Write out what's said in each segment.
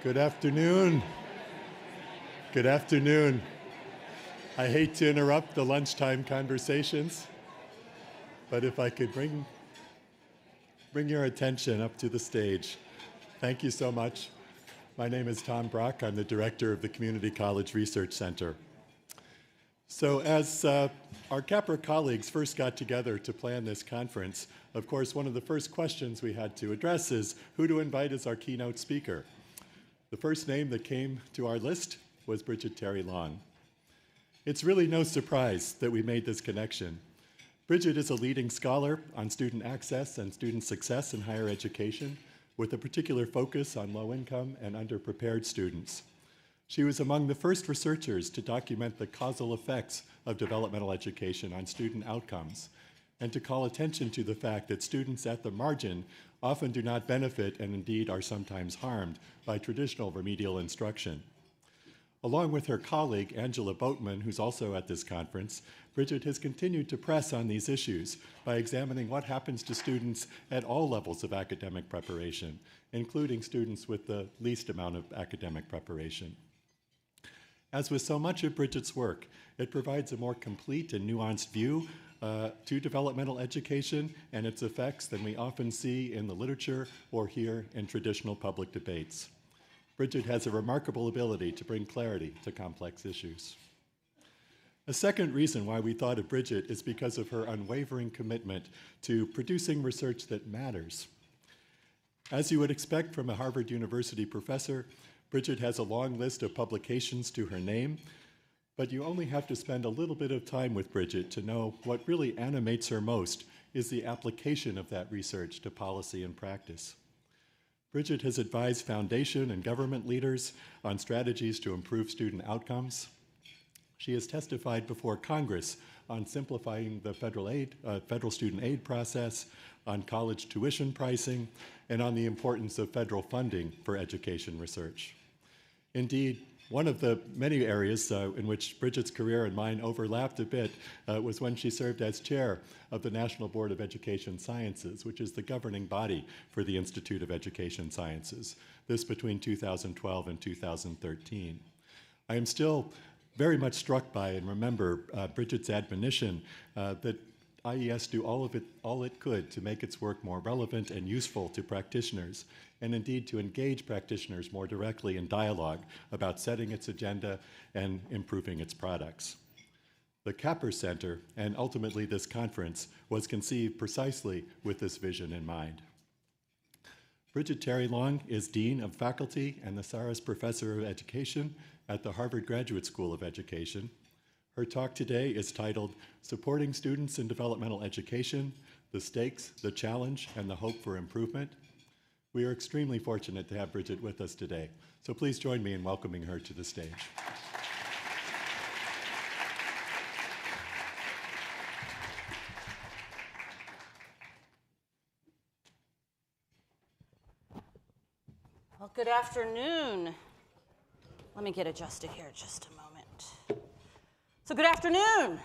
Good afternoon. Good afternoon. I hate to interrupt the lunchtime conversations, but if I could bring your attention up to the stage. Thank you so much. My name is Tom Brock. I'm the director of the Community College Research Center. So as our CAPR colleagues first got together to plan this conference, of course, one of the first questions we had to address is who to invite as our keynote speaker. The first name that came to our list was Bridget Long. It's really no surprise that we made this connection. Bridget is a leading scholar on student access and student success in higher education, with a particular focus on low-income and underprepared students. She was among the first researchers to document the causal effects of developmental education on student outcomes, and to call attention to the fact that students at the margin often do not benefit and indeed are sometimes harmed by traditional remedial instruction. Along with her colleague, Angela Boatman, who's also at this conference, Bridget has continued to press on these issues by examining what happens to students at all levels of academic preparation, including students with the least amount of academic preparation. As with so much of Bridget's work, it provides a more complete and nuanced view to developmental education and its effects than we often see in the literature or hear in traditional public debates. Bridget has a remarkable ability to bring clarity to complex issues. A second reason why we thought of Bridget is because of her unwavering commitment to producing research that matters. As you would expect from a Harvard University professor, Bridget has a long list of publications to her name, but you only have to spend a little bit of time with Bridget to know what really animates her most is the application of that research to policy and practice. Bridget has advised foundation and government leaders on strategies to improve student outcomes. She has testified before Congress on simplifying the federal student aid process, on college tuition pricing, and on the importance of federal funding for education research. Indeed, one of the many areas in which Bridget's career and mine overlapped a bit was when she served as chair of the National Board of Education Sciences, which is the governing body for the Institute of Education Sciences, this between 2012 and 2013. I am still very much struck by and remember Bridget's admonition that IES do all it could to make its work more relevant and useful to practitioners, and indeed to engage practitioners more directly in dialogue about setting its agenda and improving its products. The CAPR Center, and ultimately this conference, was conceived precisely with this vision in mind. Bridget Long is Dean of Faculty and the Saras Professor of Education at the Harvard Graduate School of Education. Her talk today is titled, Supporting Students in Developmental Education, the Stakes, the Challenge, and the Hope for Improvement. We are extremely fortunate to have Bridget with us today, so please join me in welcoming her to the stage. Well, good afternoon. Let me get adjusted here just a moment. So good afternoon.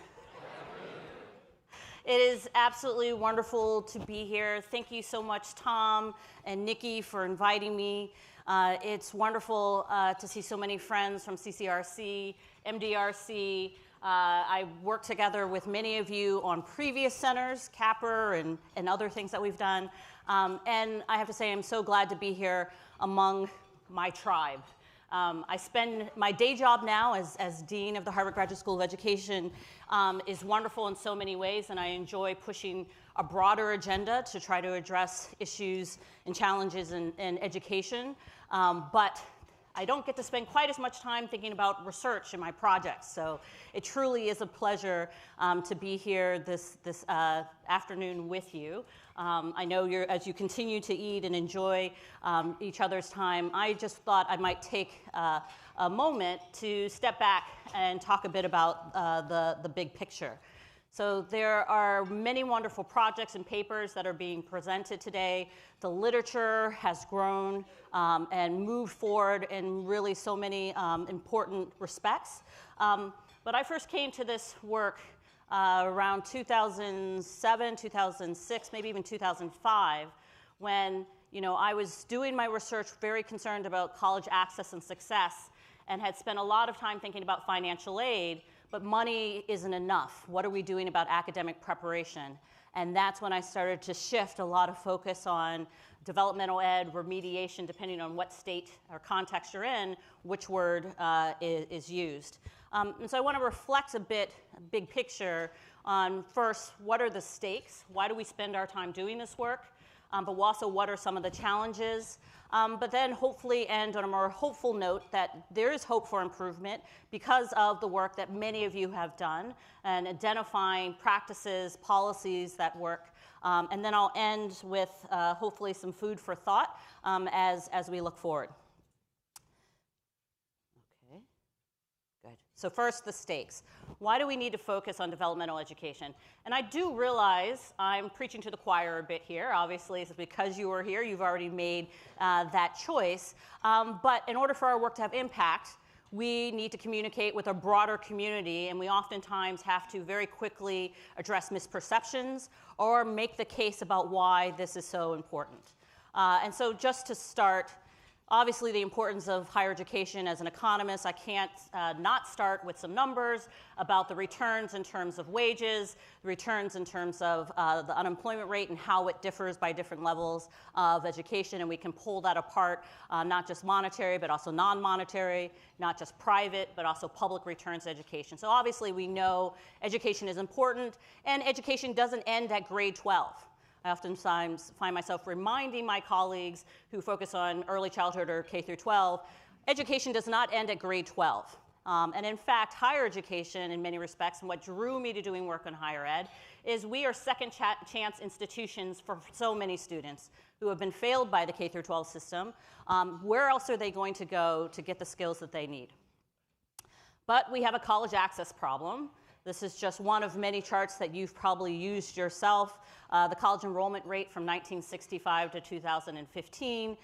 It is absolutely wonderful to be here. Thank you so much, Tom and Nikki, for inviting me. It's wonderful to see so many friends from CCRC, MDRC. I worked together with many of you on previous centers, CAPR and other things that we've done. And I have to say I'm so glad to be here among my tribe. I spend my day job now as Dean of the Harvard Graduate School of Education is wonderful in so many ways, and I enjoy pushing a broader agenda to try to address issues and challenges in education. But I don't get to spend quite as much time thinking about research in my projects, so it truly is a pleasure to be here this afternoon with you. I know as you continue to eat and enjoy each other's time, I just thought I might take a moment to step back and talk a bit about the big picture. So there are many wonderful projects and papers that are being presented today. The literature has grown and moved forward in really so many important respects. But I first came to this work around 2007, 2006, maybe even 2005, when I was doing my research, very concerned about college access and success, and had spent a lot of time thinking about financial aid, but money isn't enough. What are we doing about academic preparation? And that's when I started to shift a lot of focus on developmental ed, remediation, depending on what state or context you're in, which word is used. And so I want to reflect a big picture on first, what are the stakes? Why do we spend our time doing this work? But also, what are some of the challenges? But then hopefully end on a more hopeful note that there is hope for improvement because of the work that many of you have done and identifying practices, policies that work. And then I'll end with hopefully some food for thought as we look forward. Okay, good. So first, the stakes. Why do we need to focus on developmental education? And I do realize I'm preaching to the choir a bit here. Obviously, it's because you are here. You've already made that choice. But in order for our work to have impact, we need to communicate with a broader community, and we oftentimes have to very quickly address misperceptions or make the case about why this is so important. And so just to start, obviously the importance of higher education as an economist, I can't not start with some numbers about the returns in terms of wages, the returns in terms of the unemployment rate and how it differs by different levels of education, and we can pull that apart, not just monetary, but also non-monetary, not just private, but also public returns to education. So obviously we know education is important, and education doesn't end at grade 12. I oftentimes find myself reminding my colleagues who focus on early childhood or K through 12, education does not end at grade 12. And in fact, higher education in many respects, and what drew me to doing work on higher ed, is we are second chance institutions for so many students who have been failed by the K through 12 system. Where else are they going to go to get the skills that they need? But we have a college access problem. This is just one of many charts that you've probably used yourself. The college enrollment rate from 1965 to 2015,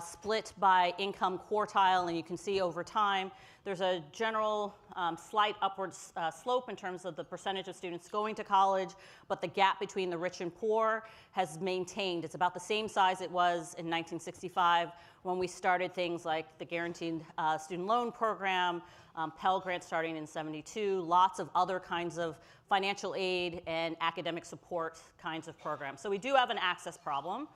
split by income quartile, and you can see over time there's a general slight upward slope in terms of the percentage of students going to college, but the gap between the rich and poor has maintained. It's about the same size it was in 1965 when we started things like the Guaranteed Student Loan Program, Pell Grant starting in '72, lots of other kinds of financial aid and academic support kinds of programs. So we do have an access problem.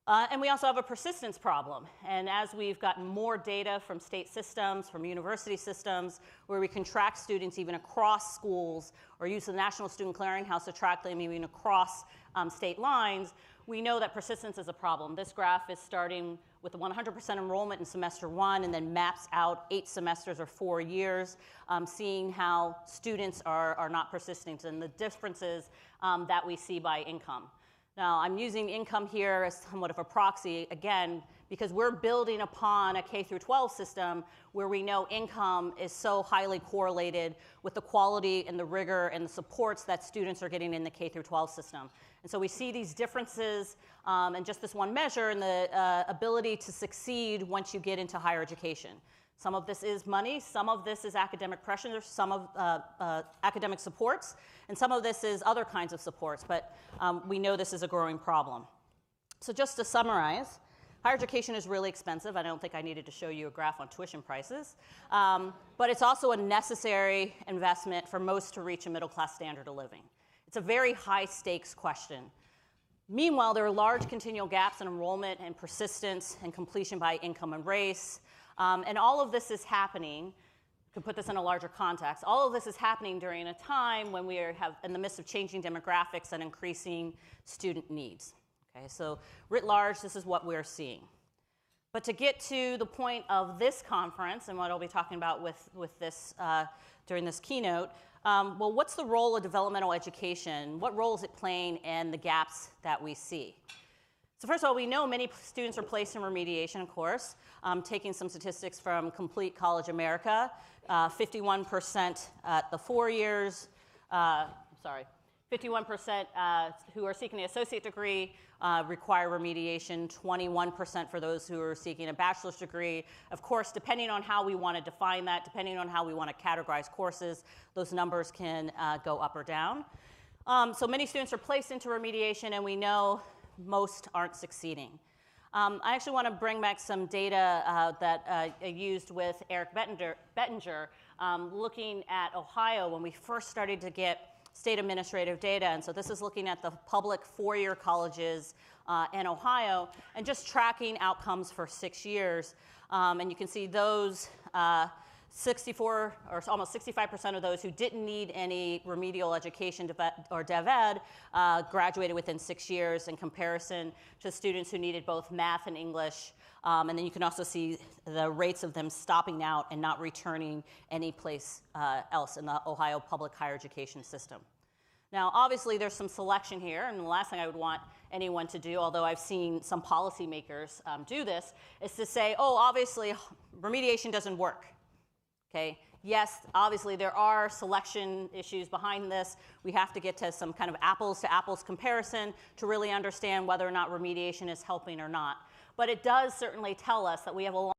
And we also have a persistence problem. And as we've gotten more data from state systems, from university systems, where we can track students even across schools or use the National Student Clearinghouse to track them even across state lines, we know that persistence is a problem. This graph is starting with 100% enrollment in semester 1 and then maps out 8 semesters or 4 years, seeing how students are not persisting and the differences that we see by income. Now, I'm using income here as somewhat of a proxy, again, because we're building upon a K through 12 system where we know income is so highly correlated with the quality and the rigor and the supports that students are getting in the K through 12 system. And so we see these differences in just this one measure in the ability to succeed once you get into higher education. Some of this is money, some of this is academic pressure, some of academic supports, and some of this is other kinds of supports, but we know this is a growing problem. So just to summarize, higher education is really expensive. I don't think I needed to show you a graph on tuition prices, but it's also a necessary investment for most to reach a middle-class standard of living. It's a very high-stakes question. Meanwhile, there are large continual gaps in enrollment and persistence and completion by income and race. And all of this is happening, to put this in a larger context, all of this is happening during a time when we are in the midst of changing demographics and increasing student needs. Okay, so writ large, this is what we're seeing. But to get to the point of this conference and what I'll be talking about with this during this keynote, well, what's the role of developmental education? What role is it playing in the gaps that we see? So first of all, we know many students are placed in remediation, of course. Taking some statistics from Complete College America, 51% at the 4 years, 51% who are seeking an associate degree require remediation, 21% for those who are seeking a bachelor's degree. Of course, depending on how we want to define that, depending on how we want to categorize courses, those numbers can go up or down. So many students are placed into remediation, and we know most aren't succeeding. I actually want to bring back some data that I used with Eric Bettinger looking at Ohio when we first started to get state administrative data. And so this is looking at the public four-year colleges in Ohio and just tracking outcomes for 6 years. And you can see those 64 or almost 65% of those who didn't need any remedial education or DevEd graduated within 6 years in comparison to students who needed both math and English. And then you can also see the rates of them stopping out and not returning any place else in the Ohio public higher education system. Now, obviously, there's some selection here, and the last thing I would want anyone to do, although I've seen some policymakers do this, is to say, oh, obviously, remediation doesn't work. Okay. Yes, obviously there are selection issues behind this. We have to get to some kind of apples to apples comparison to really understand whether or not remediation is helping or not. But it does certainly tell us that we have a long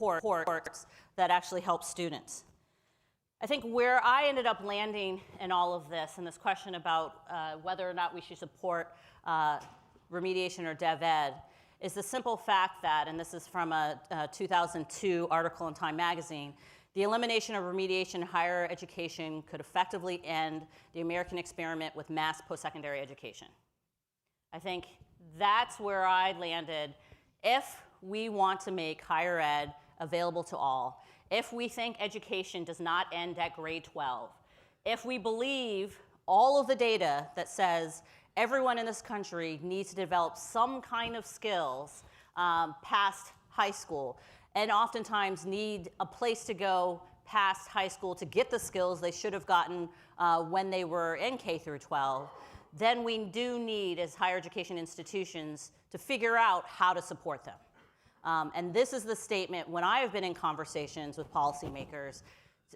reports that actually help students. I think where I ended up landing in all of this, and this question about whether or not we should support remediation or dev ed, is the simple fact that, and this is from a 2002 article in Time magazine, the elimination of remediation in higher education could effectively end the American experiment with mass post-secondary education. I think that's where I landed. If we want to make higher ed available to all, if we think education does not end at grade 12, if we believe all of the data that says everyone in this country needs to develop some kind of skills past high school, and oftentimes need a place to go past high school to get the skills they should have gotten when they were in K through 12, then we do need, as higher education institutions, to figure out how to support them. And this is the statement when I have been in conversations with policymakers,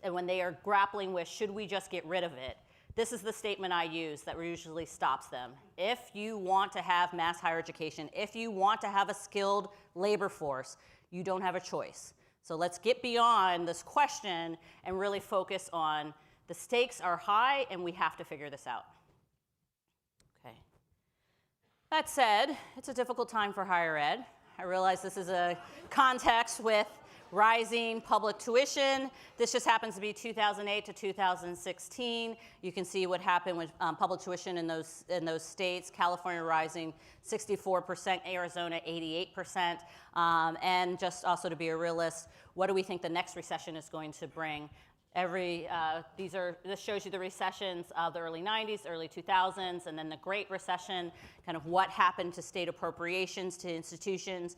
and when they are grappling with, should we just get rid of it? This is the statement I use that usually stops them. If you want to have mass higher education, if you want to have a skilled labor force, you don't have a choice. So let's get beyond this question and really focus on the stakes are high and we have to figure this out. Okay. That said, it's a difficult time for higher ed. I realize this is a context with rising public tuition. This just happens to be 2008 to 2016. You can see what happened with public tuition in those states. California rising 64%, Arizona 88%. And just also to be a realist, what do we think the next recession is going to bring? This shows you the recessions of the early 90s, early 2000s, and then the Great Recession, kind of what happened to state appropriations to institutions,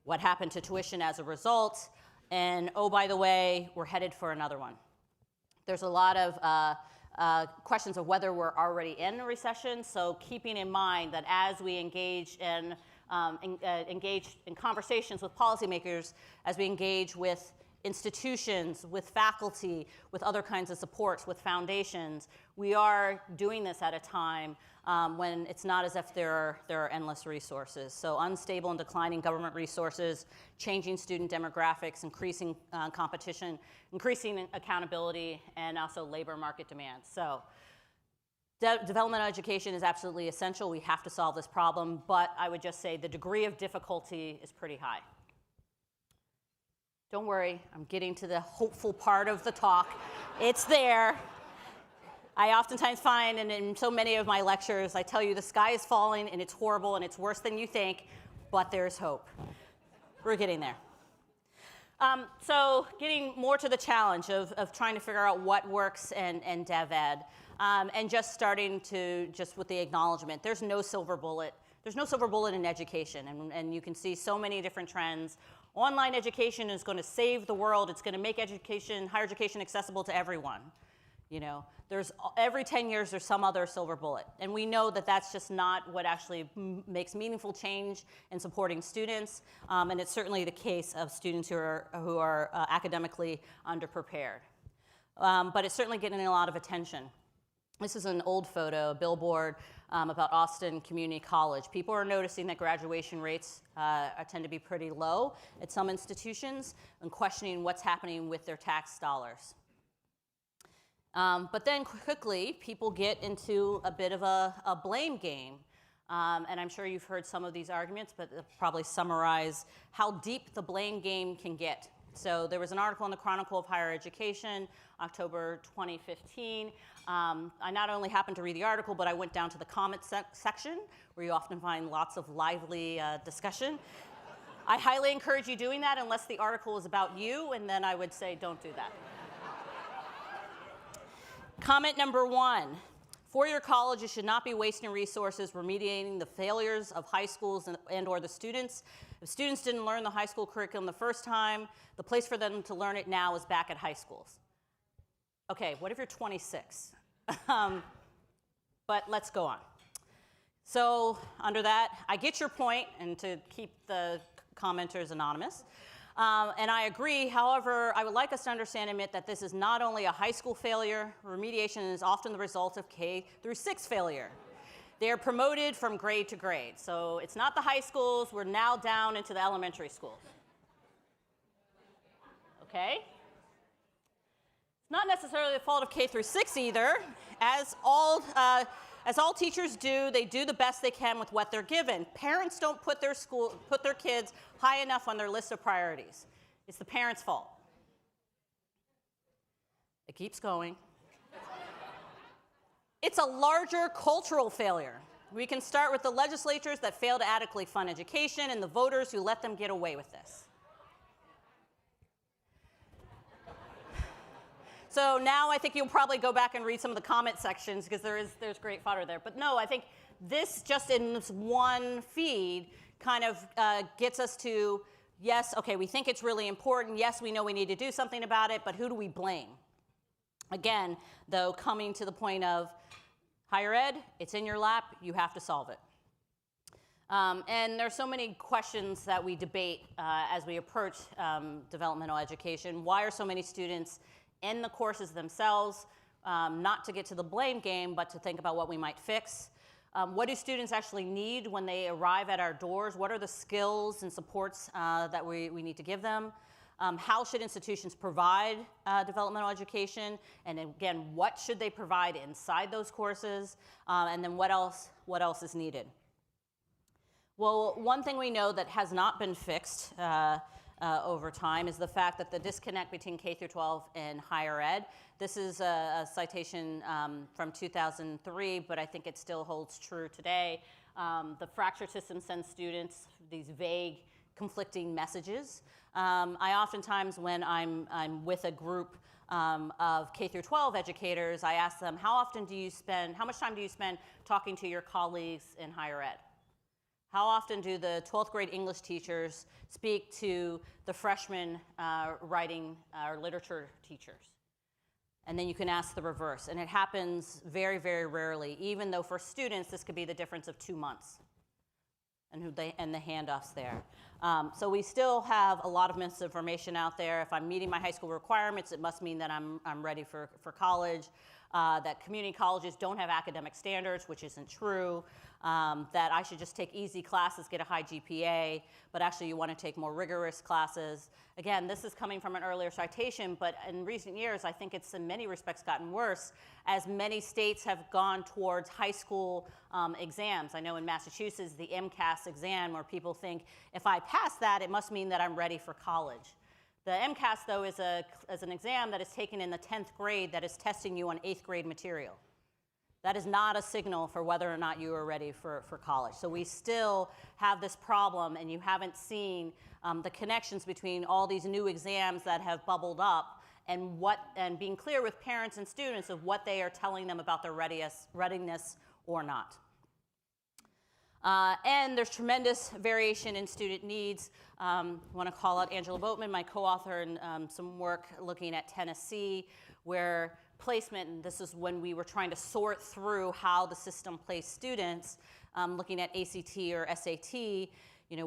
what happened to tuition as a result, and oh, by the way, we're headed for another one. There's a lot of questions of whether we're already in a recession, so keeping in mind that as we engage in conversations with policymakers, as we engage with institutions, with faculty, with other kinds of supports, with foundations, we are doing this at a time when it's not as if there are endless resources. So unstable and declining government resources, changing student demographics, increasing competition, increasing accountability, and also labor market demands. So developmental education is absolutely essential. We have to solve this problem, but I would just say the degree of difficulty is pretty high. Don't worry, I'm getting to the hopeful part of the talk. It's there. I oftentimes find, and in so many of my lectures, I tell you the sky is falling and it's horrible and it's worse than you think, but there's hope. We're getting there. So getting more to the challenge of trying to figure out what works in dev ed, and just starting to, just with the acknowledgement, there's no silver bullet. There's no silver bullet in education, and you can see so many different trends. Online education is going to save the world. It's going to make education, higher education, accessible to everyone. You know, every 10 years there's some other silver bullet, and we know that that's just not what actually makes meaningful change in supporting students, and it's certainly the case of students who are academically underprepared. But it's certainly getting a lot of attention. This is an old photo, a billboard about Austin Community College. People are noticing that graduation rates tend to be pretty low at some institutions and questioning what's happening with their tax dollars. But then quickly, people get into a bit of a blame game. And I'm sure you've heard some of these arguments, but they'll probably summarize how deep the blame game can get. So there was an article in the Chronicle of Higher Education, October 2015. I not only happened to read the article, but I went down to the comment section, where you often find lots of lively discussion. I highly encourage you doing that unless the article is about you, and then I would say don't do that. Comment number 1. Four-year colleges should not be wasting resources remediating the failures of high schools and or the students. If students didn't learn the high school curriculum the first time, the place for them to learn it now is back at high schools. Okay, what if you're 26? But let's go on. So under that, I get your point, and to keep the commenters anonymous. And I agree. However, I would like us to understand and admit that this is not only a high school failure. Remediation is often the result of K through 6 failure. They are promoted from grade to grade. So it's not the high schools. We're now down into the elementary schools. okay? It's not necessarily the fault of K through 6 either. As all teachers do, they do the best they can with what they're given. Parents don't put their kids high enough on their list of priorities. It's the parents' fault. It keeps going. It's a larger cultural failure. We can start with the legislatures that fail to adequately fund education and the voters who let them get away with this. So now I think you'll probably go back and read some of the comment sections because there's great fodder there. But no, I think this just in this one feed kind of gets us to, yes, okay, we think it's really important. Yes, we know we need to do something about it, but who do we blame? Again, though, coming to the point of higher ed, it's in your lap, you have to solve it. And there's so many questions that we debate as we approach developmental education. Why are so many students in the courses themselves? Not to get to the blame game, but to think about what we might fix. What do students actually need when they arrive at our doors? What are the skills and supports that we need to give them? How should institutions provide developmental education? And again, what should they provide inside those courses? And then what else is needed? Well, one thing we know that has not been fixed over time is the fact that the disconnect between K through 12 and higher ed. This is a citation from 2003, but I think it still holds true today. The fractured system sends students these vague, conflicting messages. I oftentimes, when I'm with a group of K through 12 educators, I ask them, how much time do you spend talking to your colleagues in higher ed? How often do the 12th grade English teachers speak to the freshman writing or literature teachers? And then you can ask the reverse. And it happens very, very rarely, even though for students, this could be the difference of 2 months and the handoffs there. So we still have a lot of misinformation out there. If I'm meeting my high school requirements, it must mean that I'm ready for college. That community colleges don't have academic standards, which isn't true. That I should just take easy classes, get a high GPA, but actually you want to take more rigorous classes. Again, this is coming from an earlier citation, but in recent years, I think it's in many respects gotten worse as many states have gone towards high school exams. I know in Massachusetts, the MCAS exam, where people think if I pass that, it must mean that I'm ready for college. The MCAS, though, is an exam that is taken in the 10th grade that is testing you on 8th grade material. That is not a signal for whether or not you are ready for college. So we still have this problem, and you haven't seen the connections between all these new exams that have bubbled up and being clear with parents and students of what they are telling them about their readiness or not. And there's tremendous variation in student needs. I want to call out Angela Boatman, my co-author, in some work looking at Tennessee, where placement, and this is when we were trying to sort through how the system placed students, looking at ACT or SAT,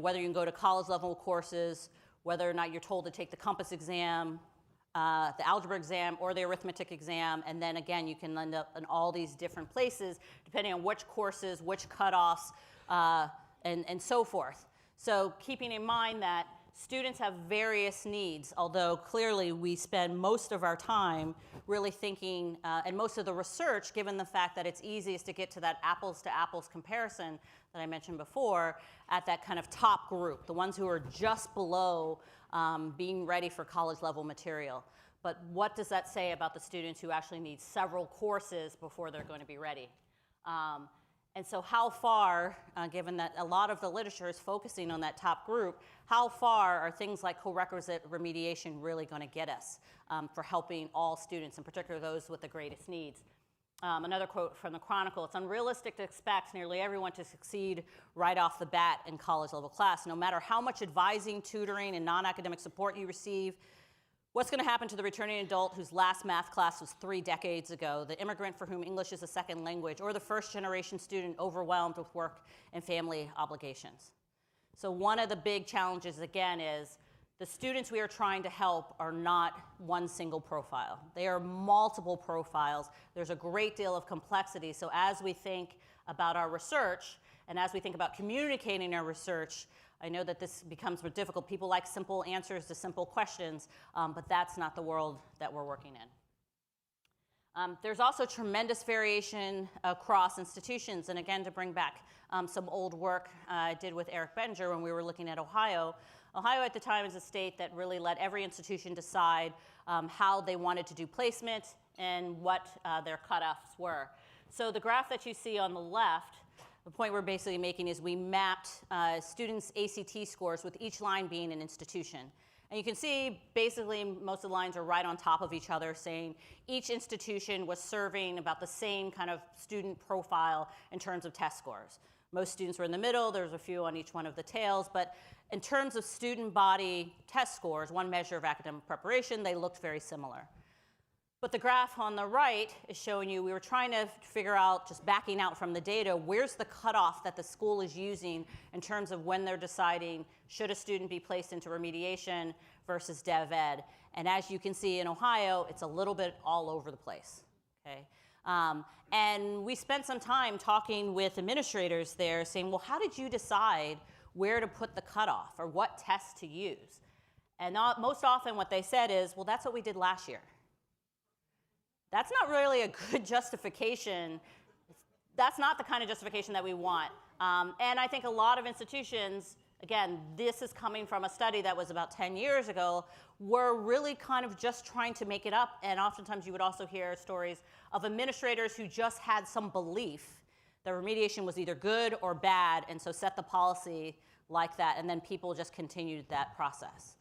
whether you can go to college level courses, whether or not you're told to take the Compass exam, the algebra exam, or the arithmetic exam, and then again, you can end up in all these different places, depending on which courses, which cutoffs, and so forth. So keeping in mind that students have various needs, although clearly we spend most of our time really thinking, and most of the research, given the fact that it's easiest to get to that apples to apples comparison that I mentioned before, at that kind of top group, the ones who are just below being ready for college level material. But what does that say about the students who actually need several courses before they're going to be ready? And so how far, given that a lot of the literature is focusing on that top group, how far are things like co-requisite remediation really going to get us for helping all students, in particular those with the greatest needs? Another quote from the Chronicle: "It's unrealistic to expect nearly everyone to succeed right off the bat in college level class. No matter how much advising, tutoring, and non-academic support you receive, what's going to happen to the returning adult whose last math class was 3 decades ago, the immigrant for whom English is a second language, or the first-generation student overwhelmed with work and family obligations?" So one of the big challenges, again, is the students we are trying to help are not one single profile. They are multiple profiles. There's a great deal of complexity. So as we think about our research, and as we think about communicating our research, I know that this becomes more difficult. People like simple answers to simple questions, but that's not the world that we're working in. There's also tremendous variation across institutions. And again, to bring back some old work I did with Eric Benger when we were looking at Ohio. Ohio at the time is a state that really let every institution decide how they wanted to do placement and what their cutoffs were. So the graph that you see on the left, the point we're basically making is we mapped students' ACT scores with each line being an institution. And you can see basically most of the lines are right on top of each other, saying each institution was serving about the same kind of student profile in terms of test scores. Most students were in the middle. There's a few on each one of the tails. But in terms of student body test scores, one measure of academic preparation, they looked very similar. But the graph on the right is showing you we were trying to figure out, just backing out from the data, where's the cutoff that the school is using in terms of when they're deciding should a student be placed into remediation versus dev ed. And as you can see in Ohio, it's a little bit all over the place. Okay? And we spent some time talking with administrators there saying, well, how did you decide where to put the cutoff or what test to use? And most often what they said is, well, that's what we did last year. That's not really a good justification. That's not the kind of justification that we want. And I think a lot of institutions, again, this is coming from a study that was about 10 years ago, were really kind of just trying to make it up. And oftentimes you would also hear stories of administrators who just had some belief that remediation was either good or bad, and so set the policy like that, and then people just continued that process.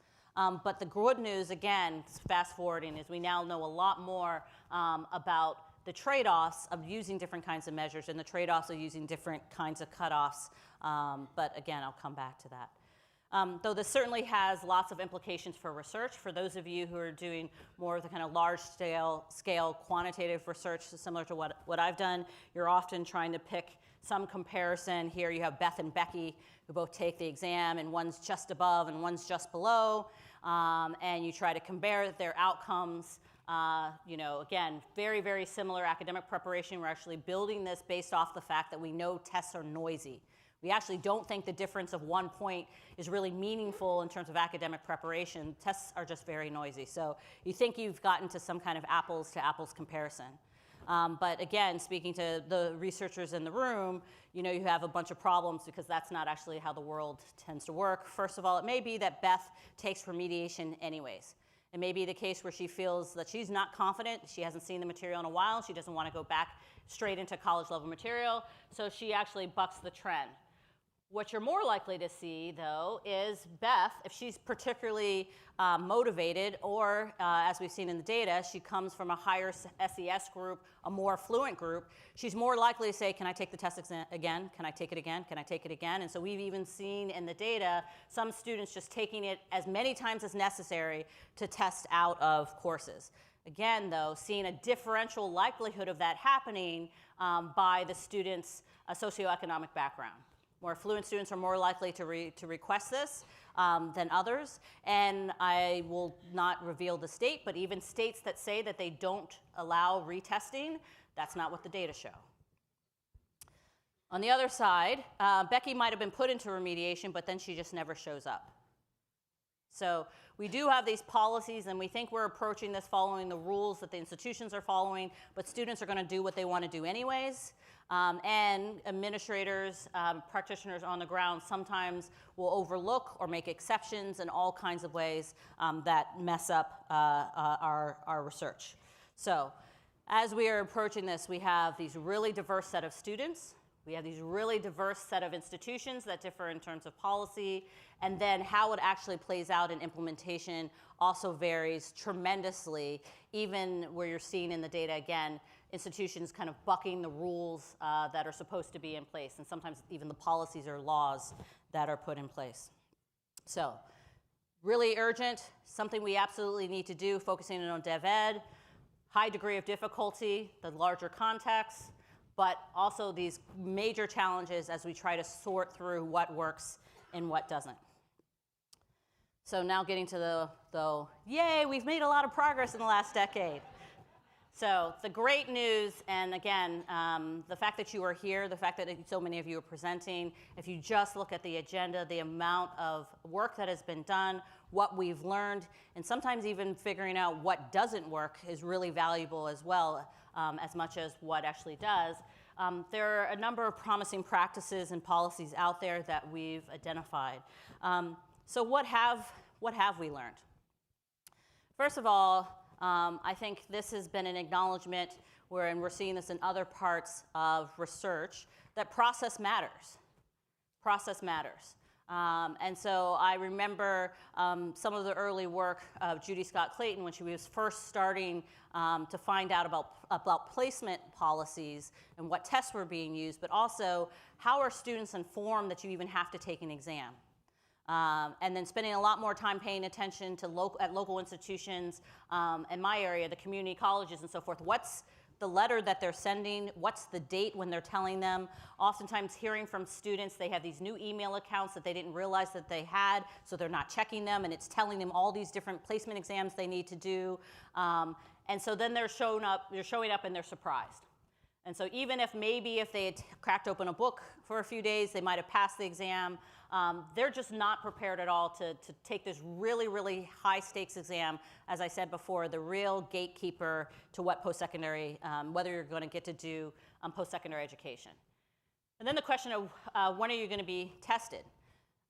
But the good news, again, fast forwarding, is we now know a lot more about the trade-offs of using different kinds of measures and the trade-offs of using different kinds of cutoffs. But again, I'll come back to that. Though this certainly has lots of implications for research. For those of you who are doing more of the kind of large-scale quantitative research, similar to what I've done, you're often trying to pick some comparison. Here you have Beth and Becky, who both take the exam, and one's just above and one's just below. And you try to compare their outcomes. You know, again, very, very similar academic preparation. We're actually building this based off the fact that we know tests are noisy. We actually don't think the difference of 1 point is really meaningful in terms of academic preparation. Tests are just very noisy. So you think you've gotten to some kind of apples to apples comparison. But again, speaking to the researchers in the room, you know, you have a bunch of problems because that's not actually how the world tends to work. First of all, it may be that Beth takes remediation anyways. It may be the case where she feels that she's not confident, she hasn't seen the material in a while, she doesn't want to go back straight into college level material, so she actually bucks the trend. What you're more likely to see, though, is Beth, if she's particularly motivated, or as we've seen in the data, she comes from a higher SES group, a more fluent group, she's more likely to say, can I take the test again? Can I take it again? Can I take it again? And so we've even seen in the data some students just taking it as many times as necessary to test out of courses. Again, though, seeing a differential likelihood of that happening by the student's socioeconomic background. More affluent students are more likely to request this than others. And I will not reveal the state, but even states that say that they don't allow retesting, that's not what the data show. On the other side, Becky might have been put into remediation, but then she just never shows up. So we do have these policies, and we think we're approaching this following the rules that the institutions are following, but students are going to do what they want to do anyways. And administrators, practitioners on the ground sometimes will overlook or make exceptions in all kinds of ways that mess up our research. So as we are approaching this, we have these really diverse set of students. We have these really diverse set of institutions that differ in terms of policy, and then how it actually plays out in implementation also varies tremendously, even where you're seeing in the data, again, institutions kind of bucking the rules that are supposed to be in place, and sometimes even the policies or laws that are put in place. So really urgent, something we absolutely need to do, focusing on dev ed, high degree of difficulty, the larger context, but also these major challenges as we try to sort through what works and what doesn't. So now getting to the yay, we've made a lot of progress in the last decade. So the great news, and again, the fact that you are here, the fact that so many of you are presenting, if you just look at the agenda, the amount of work that has been done, what we've learned, and sometimes even figuring out what doesn't work is really valuable as well, as much as what actually does. There are a number of promising practices and policies out there that we've identified. So what have we learned? First of all, I think this has been an acknowledgement and we're seeing this in other parts of research, that process matters. Process matters. And so I remember some of the early work of Judy Scott Clayton when she was first starting to find out about placement policies and what tests were being used, but also how are students informed that you even have to take an exam. And then spending a lot more time paying attention to local institutions in my area, the community colleges and so forth. What's the letter that they're sending? What's the date when they're telling them? Oftentimes hearing from students, they have these new email accounts that they didn't realize that they had, so they're not checking them, and it's telling them all these different placement exams they need to do. And so then they're showing up and they're surprised. And so even if they had cracked open a book for a few days, they might have passed the exam, they're just not prepared at all to take this really, really high stakes exam, as I said before, the real gatekeeper to what post-secondary, whether you're going to get to do post-secondary education. And then the question of when are you going to be tested?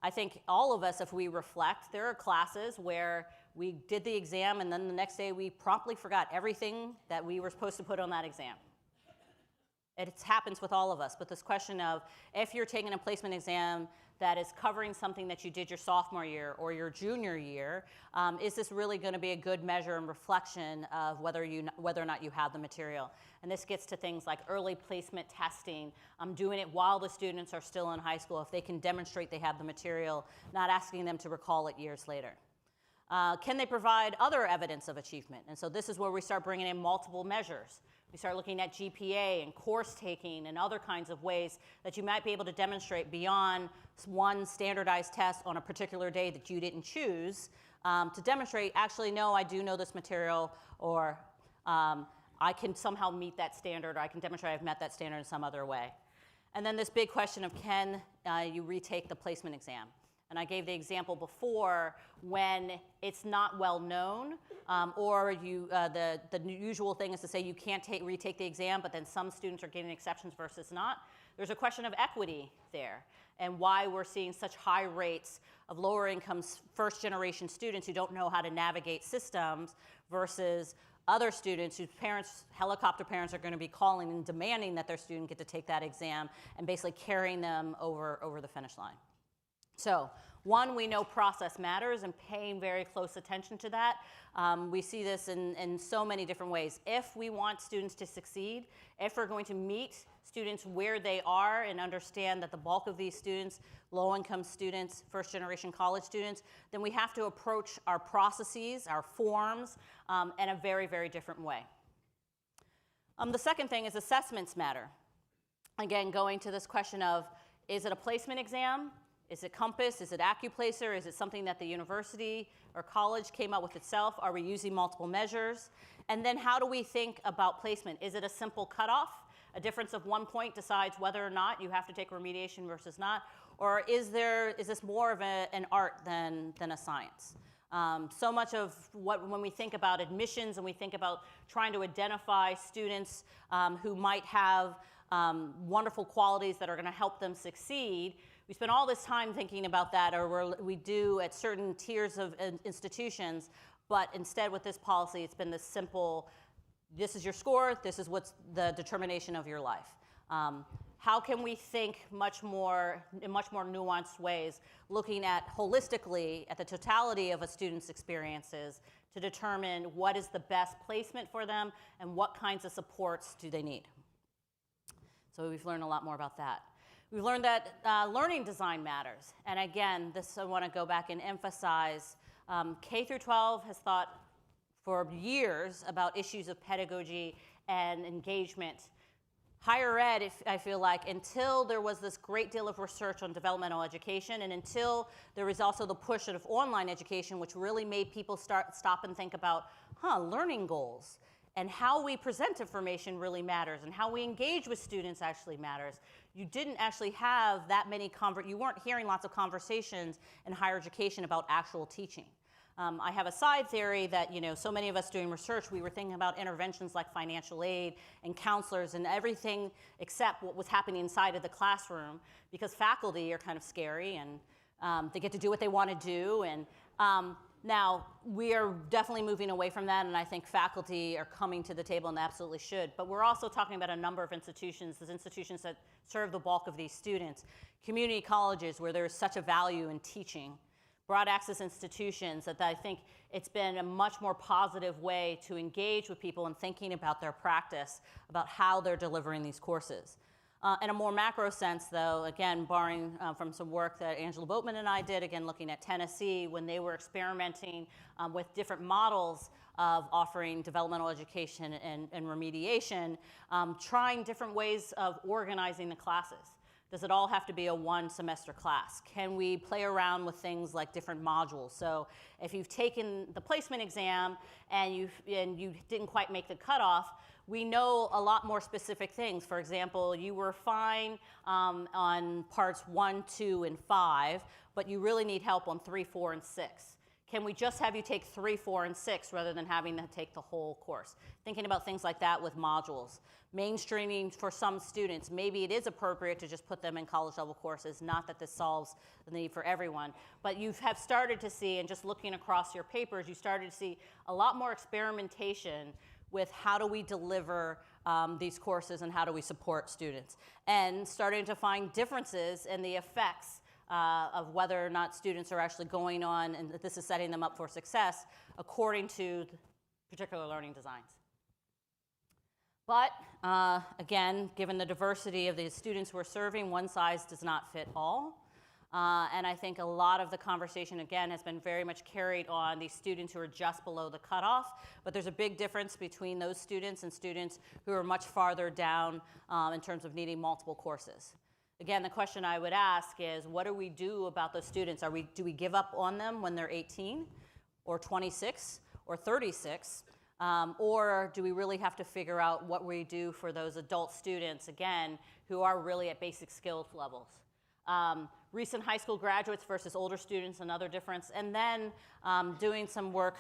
I think all of us, if we reflect, there are classes where we did the exam and then the next day we promptly forgot everything that we were supposed to put on that exam. It happens with all of us, but this question of if you're taking a placement exam that is covering something that you did your sophomore year or your junior year, is this really going to be a good measure and reflection of whether or not you have the material? And this gets to things like early placement testing, doing it while the students are still in high school, if they can demonstrate they have the material, not asking them to recall it years later. Can they provide other evidence of achievement? And so this is where we start bringing in multiple measures. We start looking at GPA and course taking and other kinds of ways that you might be able to demonstrate beyond one standardized test on a particular day that you didn't choose to demonstrate, actually, no, I do know this material, or I can somehow meet that standard, or I can demonstrate I've met that standard in some other way. And then this big question of can you retake the placement exam? And I gave the example before when it's not well known, or the usual thing is to say you can't retake the exam, but then some students are getting exceptions versus not. There's a question of equity there and why we're seeing such high rates of lower income first generation students who don't know how to navigate systems versus other students whose parents, helicopter parents, are going to be calling and demanding that their student get to take that exam and basically carrying them over the finish line. So, one, we know process matters and paying very close attention to that. We see this in so many different ways. If we want students to succeed, if we're going to meet students where they are and understand that the bulk of these students, low-income students, first-generation college students, then we have to approach our processes, our forms, in a very, very different way. The second thing is assessments matter. Again, going to this question of, is it a placement exam? Is it Compass? Is it AccuPlacer? Is it something that the university or college came up with itself? Are we using multiple measures? And then how do we think about placement? Is it a simple cutoff? A difference of 1 point decides whether or not you have to take remediation versus not? Or is this more of an art than a science? So much of when we think about admissions and we think about trying to identify students who might have wonderful qualities that are going to help them succeed, we spend all this time thinking about that, or we do at certain tiers of institutions, but instead with this policy, it's been this simple, this is your score, this is what's the determination of your life. How can we think in much more nuanced ways, looking at holistically at the totality of a student's experiences to determine what is the best placement for them and what kinds of supports do they need? So we've learned a lot more about that. We've learned that learning design matters. And again, this I want to go back and emphasize, K through 12 has thought for years about issues of pedagogy and engagement. Higher ed, I feel like, until there was this great deal of research on developmental education, and until there was also the push of online education, which really made people stop and think about, learning goals. And how we present information really matters, and how we engage with students actually matters. You didn't actually have that many you weren't hearing lots of conversations in higher education about actual teaching. I have a side theory that, so many of us doing research, we were thinking about interventions like financial aid and counselors and everything except what was happening inside of the classroom, because faculty are kind of scary and they get to do what they want to do. And now, we are definitely moving away from that, and I think faculty are coming to the table and absolutely should. But we're also talking about a number of institutions, those institutions that serve the bulk of these students. Community colleges, where there's such a value in teaching. Broad access institutions, that I think it's been a much more positive way to engage with people in thinking about their practice, about how they're delivering these courses. In a more macro sense, though, again, borrowing from some work that Angela Boatman and I did, again, looking at Tennessee, when they were experimenting with different models of offering developmental education and remediation, trying different ways of organizing the classes. Does it all have to be a one-semester class? Can we play around with things like different modules? So if you've taken the placement exam and you didn't quite make the cutoff, we know a lot more specific things. For example, you were fine on parts 1, 2, and 5, but you really need help on 3, 4, and 6. Can we just have you take 3, 4, and 6 rather than having to take the whole course? Thinking about things like that with modules. Mainstreaming for some students, maybe it is appropriate to just put them in college level courses, not that this solves the need for everyone, but you have started to see, and just looking across your papers, you started to see a lot more experimentation with how do we deliver these courses and how do we support students, and starting to find differences in the effects of whether or not students are actually going on and that this is setting them up for success according to particular learning designs. But again, given the diversity of the students we're serving, one size does not fit all. And I think a lot of the conversation, again, has been very much carried on these students who are just below the cutoff. But there's a big difference between those students and students who are much farther down in terms of needing multiple courses. Again, the question I would ask is, what do we do about those students? Do we give up on them when they're 18 or 26 or 36? Or do we really have to figure out what we do for those adult students, again, who are really at basic skills levels? Recent high school graduates versus older students, another difference. And then doing some work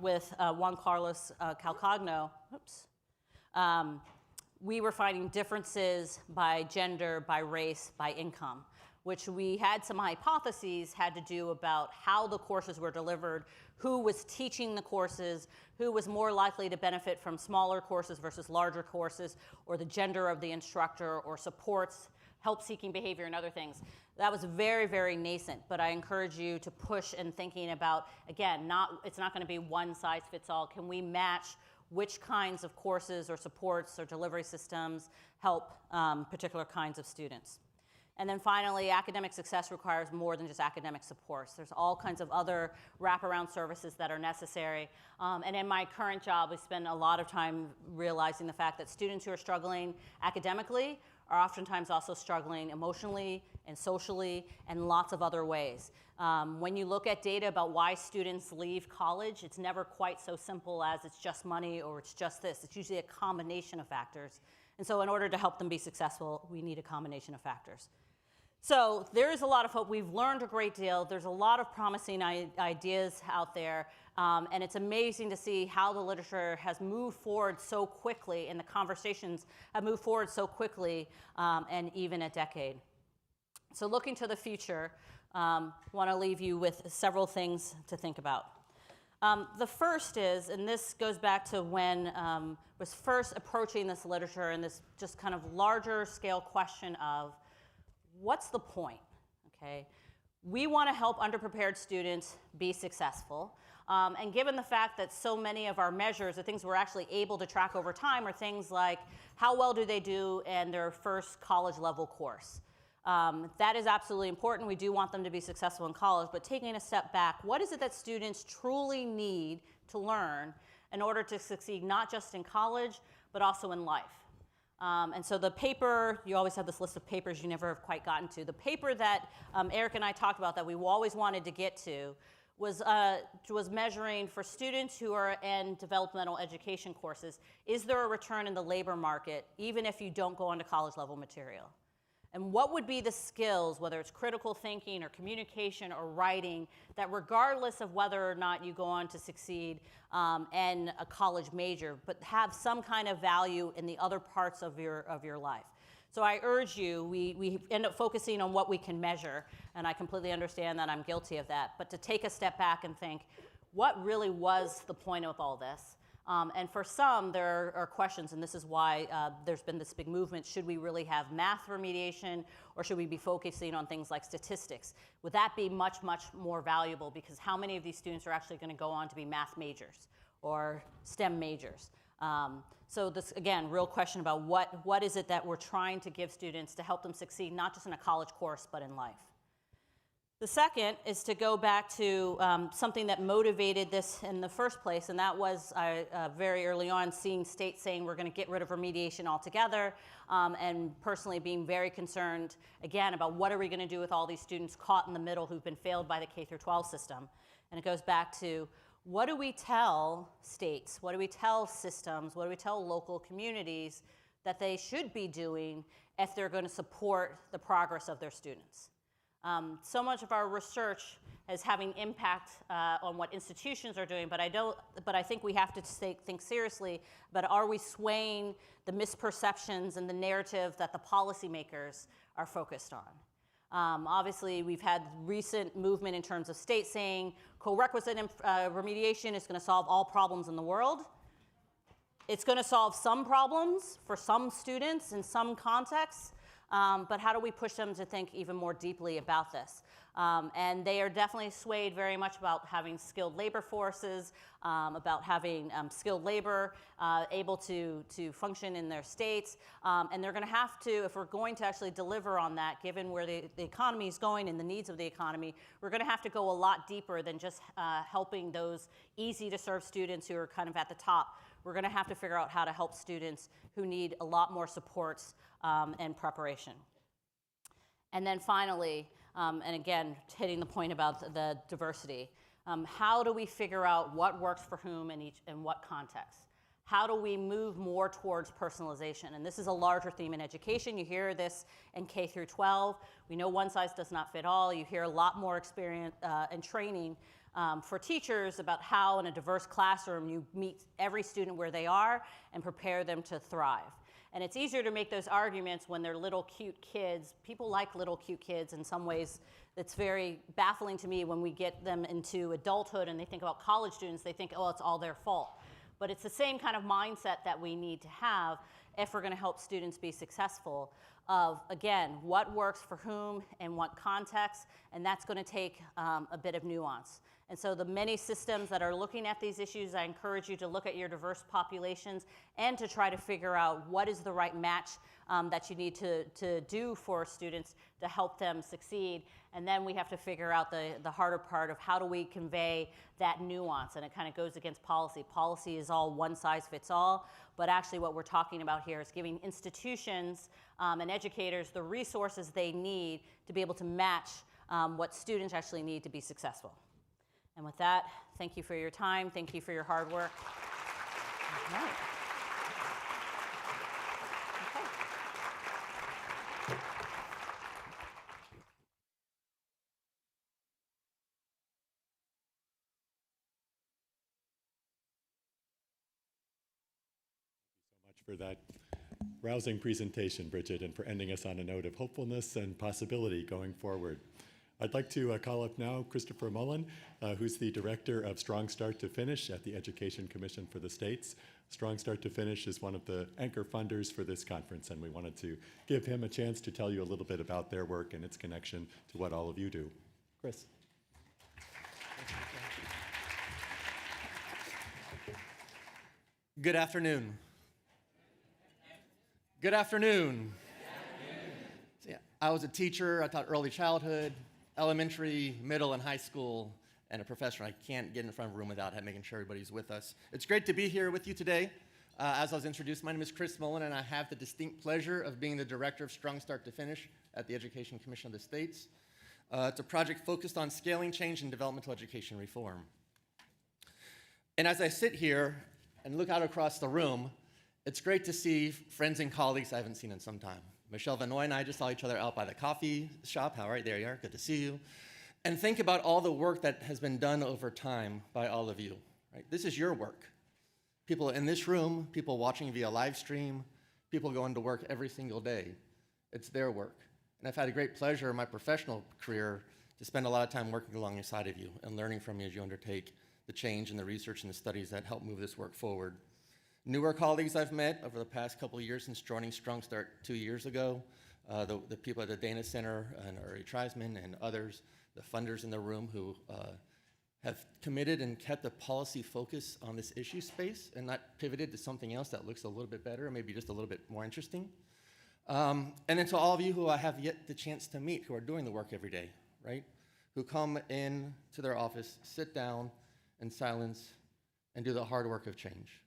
with Juan Carlos Calcagno, we were finding differences by gender, by race, by income, which we had some hypotheses had to do about how the courses were delivered, who was teaching the courses, who was more likely to benefit from smaller courses versus larger courses, or the gender of the instructor, or supports, help-seeking behavior, and other things. That was very, very nascent, but I encourage you to push in thinking about, again, it's not going to be one size fits all. Can we match which kinds of courses or supports or delivery systems help particular kinds of students? And then finally, academic success requires more than just academic supports. There's all kinds of other wraparound services that are necessary. And in my current job, we spend a lot of time realizing the fact that students who are struggling academically are oftentimes also struggling emotionally and socially and lots of other ways. When you look at data about why students leave college, it's never quite so simple as it's just money or it's just this. It's usually a combination of factors. And so in order to help them be successful, we need a combination of factors. So there is a lot of hope. We've learned a great deal. There's a lot of promising ideas out there. And it's amazing to see how the literature has moved forward so quickly and the conversations have moved forward so quickly and even a decade. So looking to the future, want to leave you with several things to think about. The first is, and this goes back to when was first approaching this literature and this just kind of larger scale question of, what's the point, okay? We want to help underprepared students be successful. And given the fact that so many of our measures, the things we're actually able to track over time, are things like how well do they do in their first college level course. That is absolutely important. We do want them to be successful in college, but taking a step back, what is it that students truly need to learn in order to succeed not just in college, but also in life? And so the paper, you always have this list of papers you never have quite gotten to. The paper that Eric and I talked about that we always wanted to get to was measuring for students who are in developmental education courses, is there a return in the labor market even if you don't go on to college level material? And what would be the skills, whether it's critical thinking or communication or writing, that regardless of whether or not you go on to succeed in a college major, but have some kind of value in the other parts of your life? So I urge you, we end up focusing on what we can measure, and I completely understand that I'm guilty of that, but to take a step back and think, what really was the point of all this? And for some, there are questions, and this is why there's been this big movement. Should we really have math remediation, or should we be focusing on things like statistics? Would that be much, much more valuable? Because how many of these students are actually going to go on to be math majors or STEM majors? So this, again, real question about what is it that we're trying to give students to help them succeed, not just in a college course, but in life. The second is to go back to something that motivated this in the first place, and that was very early on seeing states saying we're going to get rid of remediation altogether, and personally being very concerned, again, about what are we going to do with all these students caught in the middle who've been failed by the K through 12 system. And it goes back to, what do we tell states, what do we tell systems, what do we tell local communities that they should be doing if they're going to support the progress of their students? So much of our research is having impact on what institutions are doing, but I think we have to think seriously about, are we swaying the misperceptions and the narrative that the policymakers are focused on? Obviously, we've had recent movement in terms of states saying co-requisite remediation is going to solve all problems in the world. It's going to solve some problems for some students in some contexts, but how do we push them to think even more deeply about this? And they are definitely swayed very much about having skilled labor forces, about having skilled labor able to function in their states. And they're going to have to, if we're going to actually deliver on that, given where the economy is going and the needs of the economy, we're going to have to go a lot deeper than just helping those easy to serve students who are kind of at the top. We're going to have to figure out how to help students who need a lot more supports and preparation. And then finally, and again, hitting the point about the diversity, how do we figure out what works for whom in what context? How do we move more towards personalization? And this is a larger theme in education. You hear this in K through 12. We know one size does not fit all. You hear a lot more experience and training for teachers about how in a diverse classroom you meet every student where they are and prepare them to thrive. And it's easier to make those arguments when they're little cute kids. People like little cute kids in some ways. It's very baffling to me when we get them into adulthood and they think about college students, they think, oh, it's all their fault. But it's the same kind of mindset that we need to have if we're going to help students be successful of, again, what works for whom and what context, and that's going to take a bit of nuance. And so the many systems that are looking at these issues, I encourage you to look at your diverse populations and to try to figure out what is the right match that you need to do for students to help them succeed. And then we have to figure out the harder part of how do we convey that nuance. And it kind of goes against policy. Policy is all one size fits all, but actually what we're talking about here is giving institutions and educators the resources they need to be able to match what students actually need to be successful. And with that, thank you for your time. Thank you for your hard work. All right. Much for that rousing presentation, Bridget, and for ending us on a note of hopefulness and possibility going forward. I'd like to call up now Christopher Mullin, who's the Director of Strong Start to Finish at the Education Commission for the States. Strong Start to Finish is one of the anchor funders for this conference, and we wanted to give him a chance to tell you a little bit about their work and its connection to what all of you do. Chris. Good afternoon. Good afternoon. So, yeah, I was a teacher. I taught early childhood, elementary, middle, and high school, and a professor. I can't get in front of a room without making sure everybody's with us. It's great to be here with you today. As I was introduced, my name is Chris Mullin, and I have the distinct pleasure of being the Director of Strong Start to Finish at the Education Commission of the States. It's a project focused on scaling change in developmental education reform. And as I sit here and look out across the room, it's great to see friends and colleagues I haven't seen in some time. Michelle Vanoy and I just saw each other out by the coffee shop. How are you? There you are. Good to see you. And think about all the work that has been done over time by all of you. Right? This is your work. People in this room, people watching via live stream, people going to work every single day. It's their work. And I've had a great pleasure in my professional career to spend a lot of time working alongside of you and learning from you as you undertake the change and the research and the studies that help move this work forward. Newer colleagues I've met over the past couple of years since joining Strong Start 2 years ago, the people at the Dana Center and Uri Treisman and others, the funders in the room who have committed and kept a policy focus on this issue space and not pivoted to something else that looks a little bit better, maybe just a little bit more interesting. And then to all of you who I have yet the chance to meet, who are doing the work every day, right? Who come in to their office, sit down in silence, and do the hard work of change.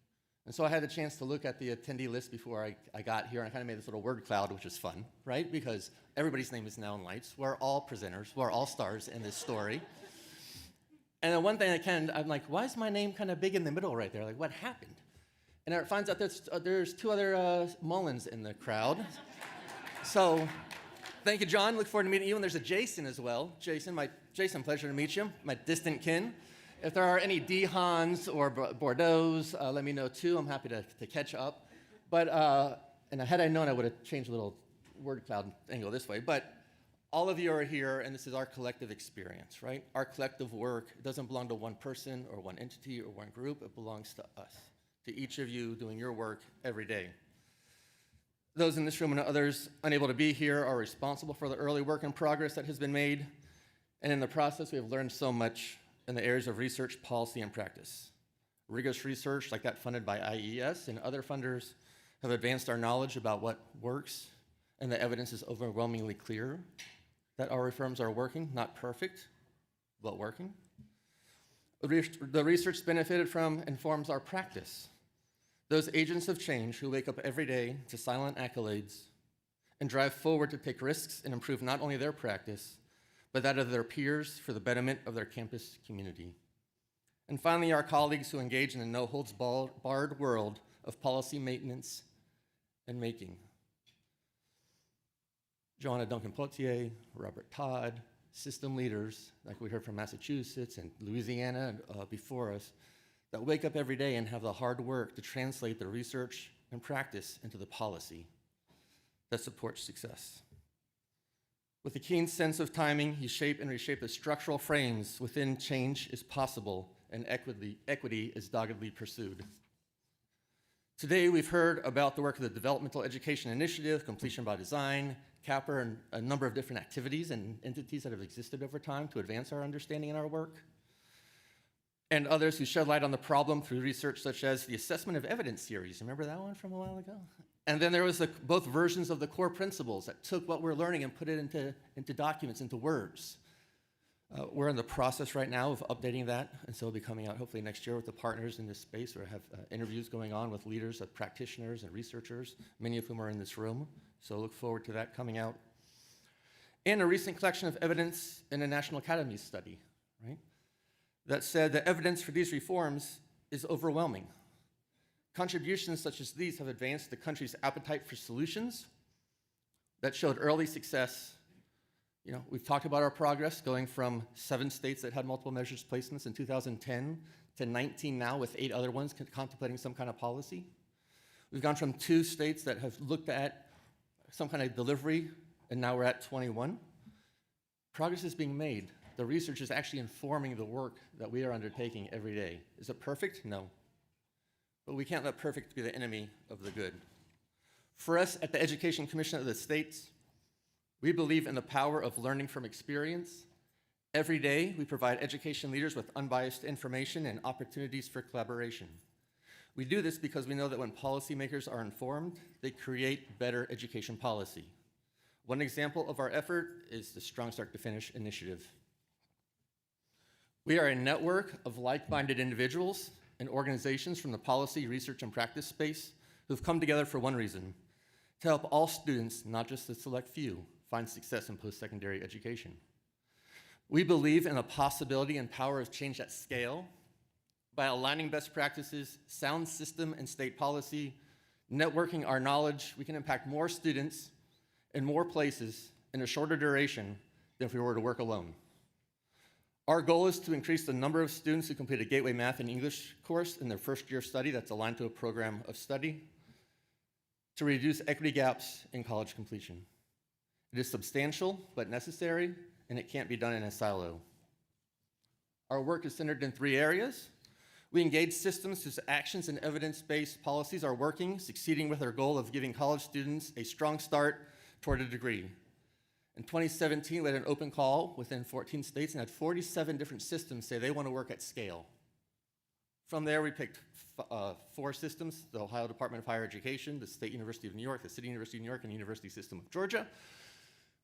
And so I had a chance to look at the attendee list before I got here, and I kind of made this little word cloud, which is fun, right? Because everybody's name is now in lights. We're all presenters. We're all stars in this story. And then one thing I'm like, why is my name kind of big in the middle right there? Like, what happened? And it finds out there's two other Mullins in the crowd. So thank you, John. Look forward to meeting you. And there's a Jason as well. Jason, pleasure to meet you, my distant kin. If there are any Dehans or Bordeaux's, let me know too. I'm happy to catch up. But, and had I known, I would have changed a little word cloud angle this way. But all of you are here, and this is our collective experience, right? Our collective work. It doesn't belong to one person or one entity or one group. It belongs to us, to each of you doing your work every day. Those in this room and others unable to be here are responsible for the early work and progress that has been made. And in the process, we have learned so much in the areas of research, policy, and practice. Rigorous research like that funded by IES and other funders have advanced our knowledge about what works, and the evidence is overwhelmingly clear that our reforms are working, not perfect, but working. The research benefited from informs our practice. Those agents of change who wake up every day to silent accolades and drive forward to take risks and improve not only their practice, but that of their peers for the betterment of their campus community. And finally, our colleagues who engage in a no-holds-barred world of policy maintenance and making. Joanna Duncan-Potier, Robert Todd, system leaders, like we heard from Massachusetts and Louisiana before us, that wake up every day and have the hard work to translate the research and practice into the policy that supports success. With a keen sense of timing, you shape and reshape the structural frames within change is possible and equity is doggedly pursued. Today, we've heard about the work of the Developmental Education Initiative, Completion by Design, CAPR, and a number of different activities and entities that have existed over time to advance our understanding and our work, and others who shed light on the problem through research such as the Assessment of Evidence series. Remember that one from a while ago? And then there was both versions of the core principles that took what we're learning and put it into documents, into words. We're in the process right now of updating that, and so it'll be coming out hopefully next year with the partners in this space, or have interviews going on with leaders, practitioners, and researchers, many of whom are in this room. So look forward to that coming out. And a recent collection of evidence in a National Academies study, right? That said the evidence for these reforms is overwhelming. Contributions such as these have advanced the country's appetite for solutions that showed early success. You know, we've talked about our progress going from 7 states that had multiple measures placements in 2010 to 19 now with 8 other ones contemplating some kind of policy. We've gone from 2 states that have looked at some kind of delivery, and now we're at 21. Progress is being made. The research is actually informing the work that we are undertaking every day. Is it perfect? No. But we can't let perfect be the enemy of the good. For us at the Education Commission of the States, we believe in the power of learning from experience. Every day, we provide education leaders with unbiased information and opportunities for collaboration. We do this because we know that when policymakers are informed, they create better education policy. One example of our effort is the Strong Start to Finish initiative. We are a network of like-minded individuals and organizations from the policy, research, and practice space who've come together for one reason: to help all students, not just the select few, find success in post-secondary education. We believe in the possibility and power of change at scale. By aligning best practices, sound system and state policy, networking our knowledge, we can impact more students in more places in a shorter duration than if we were to work alone. Our goal is to increase the number of students who complete a Gateway Math and English course in their first year of study that's aligned to a program of study, to reduce equity gaps in college completion. It is substantial but necessary, and it can't be done in a silo. Our work is centered in 3 areas. We engage systems whose actions and evidence-based policies are working, succeeding with our goal of giving college students a strong start toward a degree. In 2017, we had an open call within 14 states and had 47 different systems say they want to work at scale. From there, we picked 4 systems: the Ohio Department of Higher Education, the State University of New York, the City University of New York, and the University System of Georgia.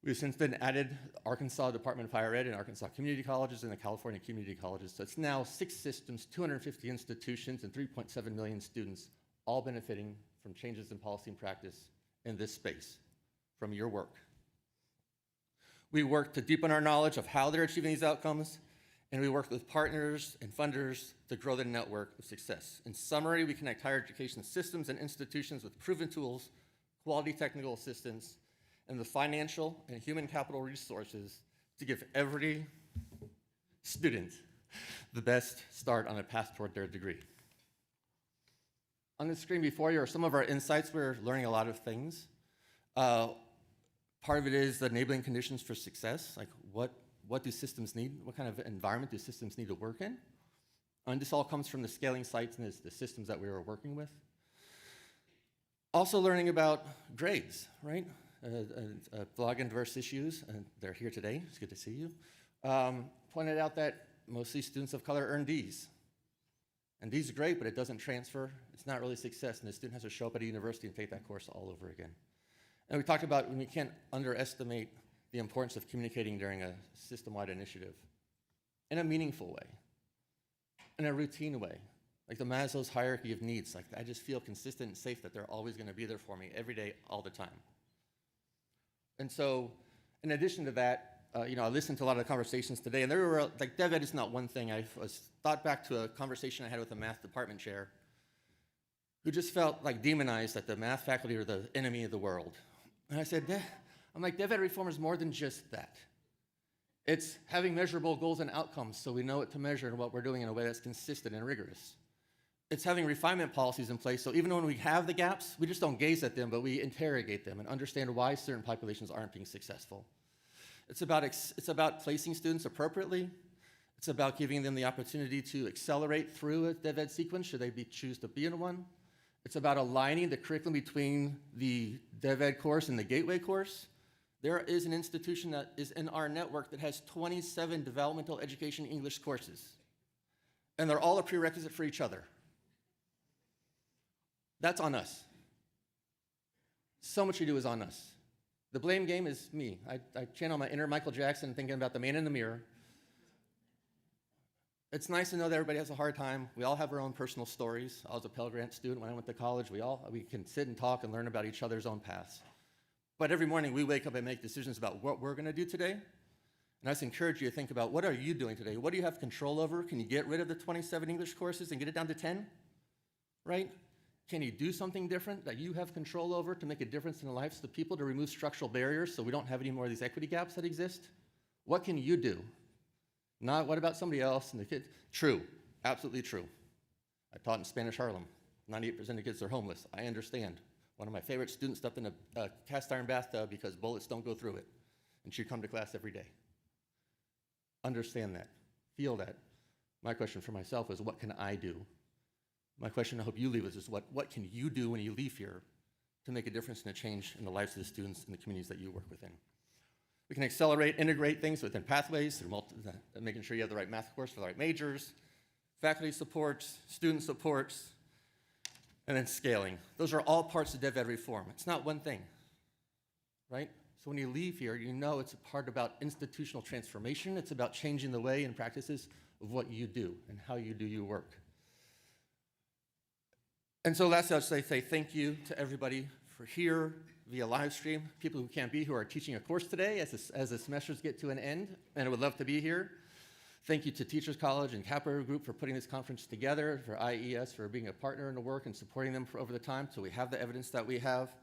We've since then added Arkansas Department of Higher Ed and Arkansas Community Colleges and the California Community Colleges. So it's now 6 systems, 250 institutions, and 3.7 million students, all benefiting from changes in policy and practice in this space from your work. We work to deepen our knowledge of how they're achieving these outcomes, and we work with partners and funders to grow the network of success. In summary, we connect higher education systems and institutions with proven tools, quality technical assistance, and the financial and human capital resources to give every student the best start on a path toward their degree. On the screen before you are some of our insights. We're learning a lot of things. Part of it is the enabling conditions for success, like what do systems need? What kind of environment do systems need to work in? And this all comes from the scaling sites and the systems that we were working with. Also learning about grades, right? Blog and diverse issues, and they're here today. It's good to see you. Pointed out that most of these students of color earn Ds. And D's are great, but it doesn't transfer. It's not really success, and the student has to show up at a university and take that course all over again. And we talked about when we can't underestimate the importance of communicating during a system-wide initiative in a meaningful way, in a routine way, like the Maslow's hierarchy of needs. Like I just feel consistent and safe that they're always going to be there for me every day, all the time. And so, in addition to that, I listened to a lot of the conversations today, and there were like DevEd is not one thing. I was thought back to a conversation I had with a math department chair who just felt like demonized that the math faculty are the enemy of the world. And I said, I'm like, DevEd reform is more than just that. It's having measurable goals and outcomes so we know what to measure and what we're doing in a way that's consistent and rigorous. It's having refinement policies in place so even when we have the gaps, we just don't gaze at them, but we interrogate them and understand why certain populations aren't being successful. It's about placing students appropriately. It's about giving them the opportunity to accelerate through a DevEd sequence should they choose to be in one. It's about aligning the curriculum between the DevEd course and the Gateway course. There is an institution that is in our network that has 27 developmental education English courses, and they're all a prerequisite for each other. That's on us. So much we do is on us. The blame game is me. I channel my inner Michael Jackson thinking about the man in the mirror. It's nice to know that everybody has a hard time. We all have our own personal stories. I was a Pell Grant student when I went to college. We can sit and talk and learn about each other's own paths. But every morning we wake up and make decisions about what we're going to do today. And I just encourage you to think about what are you doing today? What do you have control over? Can you get rid of the 27 English courses and get it down to 10? Right? Can you do something different that you have control over to make a difference in the lives of the people, to remove structural barriers so we don't have any more of these equity gaps that exist? What can you do? Not what about somebody else and the kids? True, absolutely true. I taught in Spanish Harlem. 98% of kids are homeless. I understand. One of my favorite students stepped in a cast iron bathtub because bullets don't go through it. And she'd come to class every day. Understand that, feel that. My question for myself is, what can I do? My question I hope you leave with is, what can you do when you leave here to make a difference and a change in the lives of the students and the communities that you work within? We can accelerate, integrate things within pathways through making sure you have the right math course for the right majors, faculty supports, student supports, and then scaling. Those are all parts of DevEd reform. It's not one thing, right? So when you leave here, you know it's a part about institutional transformation. It's about changing the way and practices of what you do and how you do your work. And so lastly, I'll say thank you to everybody for here, via live stream, people who can't be, who are teaching a course today as the semesters get to an end and would love to be here. Thank you to Teachers College and CAPR Group for putting this conference together, for IES for being a partner in the work and supporting them for over the time, so we have the evidence that we have.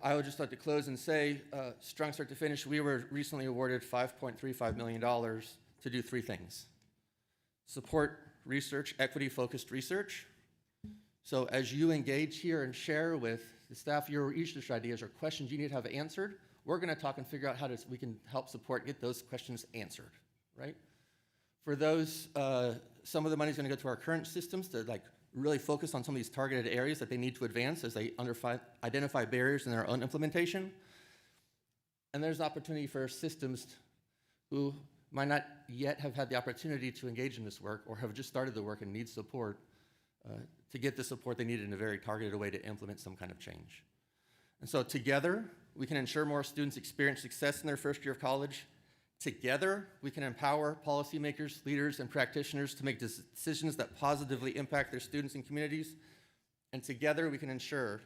I would just like to close and say, strong start to finish, we were recently awarded $5.35 million to do 3 things. Support research, equity-focused research. So as you engage here and share with the staff your research ideas or questions you need to have answered, we're going to talk and figure out how we can help support get those questions answered, right? For those, some of the money is going to go to our current systems to really focus on some of these targeted areas that they need to advance as they identify barriers in their own implementation. And there's opportunity for systems who might not yet have had the opportunity to engage in this work or have just started the work and need support to get the support they need in a very targeted way to implement some kind of change. And so together, we can ensure more students experience success in their first year of college. Together, we can empower policymakers, leaders, and practitioners to make decisions that positively impact their students and communities. And together, we can ensure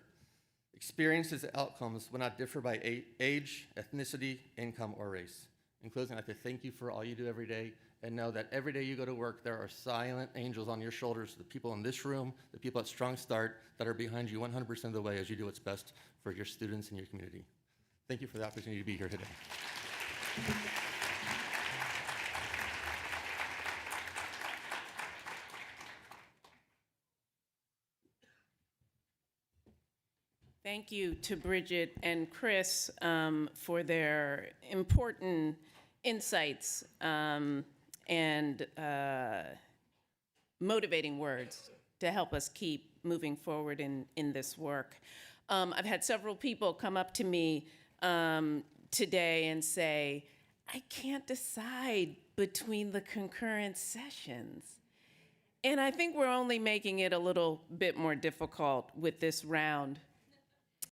experiences and outcomes will not differ by age, ethnicity, income, or race. In closing, I'd like to thank you for all you do every day, and know that every day you go to work, there are silent angels on your shoulders, the people in this room, the people at Strong Start, that are behind you 100% of the way as you do what's best for your students and your community. Thank you for the opportunity to be here today. Thank you to Bridget and Chris for their important insights and motivating words to help us keep moving forward in this work. I've had several people come up to me today and say, I can't decide between the concurrent sessions. And I think we're only making it a little bit more difficult with this round